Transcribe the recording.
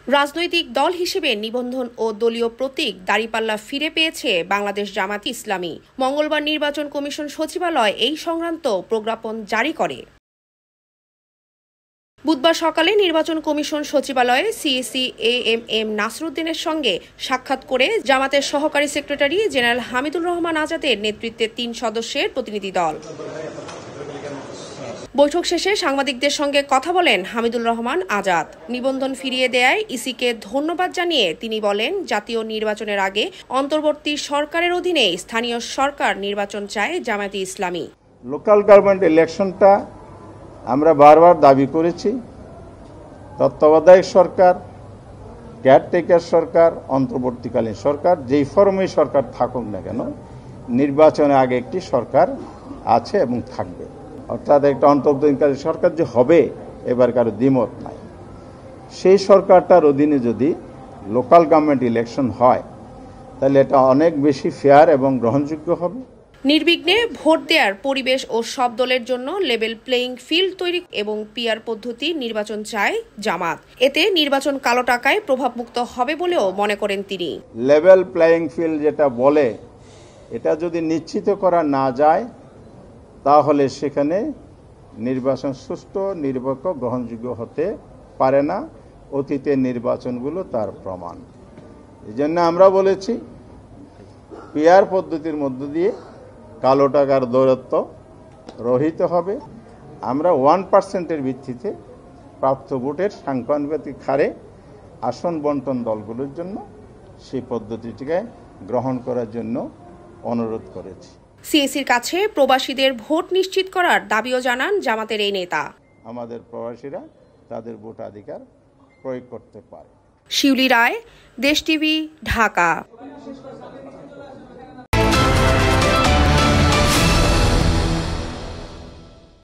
রাজনৈতিক দল হিসেবে নিবন্ধন ও দলীয় প্রতীক দাঁড়িপাল্লা ফিরে পেয়েছে বাংলাদেশ জামায়াতে ইসলামী। মঙ্গলবার নির্বাচন কমিশন সচিবালয় এই সংক্রান্ত প্রজ্ঞাপন জারি করে। বুধবার সকালে নির্বাচন কমিশন সচিবালয়ে সিএসি এএমএম নাসরুদ্দিনের সঙ্গে সাক্ষাৎ করে জামাতের সহকারী সেক্রেটারি জেনারেল হামিদুর রহমান আজাদের নেতৃত্বে ৩ সদস্যের প্রতিনিধি দল। বৈঠক শেষে সাংবাদিকদের সঙ্গে কথা বলেন হামিদুর রহমান আজাদ। নিবন্ধন ফিরিয়ে দেয়ায় ইসিকে ধন্যবাদ জানিয়ে তিনি বলেন, জাতীয় নির্বাচনের আগে অন্তর্বর্তী সরকারের অধীনে স্থানীয় সরকার নির্বাচন চায় জামায়াতে ইসলামী। লোকাল গভর্নমেন্ট ইলেকশনটা আমরা বারবার দাবি করেছি। তত্ত্বাবধায়ক সরকার, কেয়ারটেকার সরকার, অন্তর্বর্তীকালীন সরকার, যেই ফর্মেই সরকার থাকুক না কেন, নির্বাচনের আগে একটি সরকার আছে এবং থাকবে। অর্থাৎ একটা অন্তর্বর্তীকালীন সরকার যে হবে এবার কারো দ্বিমত নাই। সেই সরকারটার অধীনে যদি লোকাল গভর্নমেন্ট ইলেকশন হয় তাহলে এটা অনেক বেশি ফেয়ার এবং গ্রহণযোগ্য হবে। নির্বিঘ্নে ভোট দেওয়ার পরিবেশ ও সব দলের জন্য লেভেল প্লেইং ফিল্ড তৈরি এবং পিআর পদ্ধতি নির্বাচন চায় জামাত। এতে নির্বাচন কালো টাকায় প্রভাবমুক্ত হবে বলেও মনে করেন তিনি। লেভেল প্লেইং ফিল্ড যেটা বলে, এটা যদি নিশ্চিত করা না যায় তাহলে সেখানে নির্বাচন সুষ্ঠু, নিরপেক্ষ, গ্রহণযোগ্য হতে পারে না। অতীতের নির্বাচনগুলো তার প্রমাণ। এই জন্য আমরা বলেছি পিআর পদ্ধতির মধ্য দিয়ে কালো টাকার দৌরাত্ম্য রহিত হবে। আমরা 1%-এর ভিত্তিতে প্রাপ্ত ভোটের সাংখ্যিক হারে আসন বন্টন দলগুলোর জন্য সেই পদ্ধতিটিকে গ্রহণ করার জন্য অনুরোধ করেছি। সিএসির কাছে প্রবাসীদের ভোট নিশ্চিত করার দাবিও জানান জামাতের এই নেতা। আমাদের প্রবাসীরা তাদের ভোটাধিকার প্রয়োগ করতে পারে। শিউলি রায়, দেশ টিভি, ঢাকা।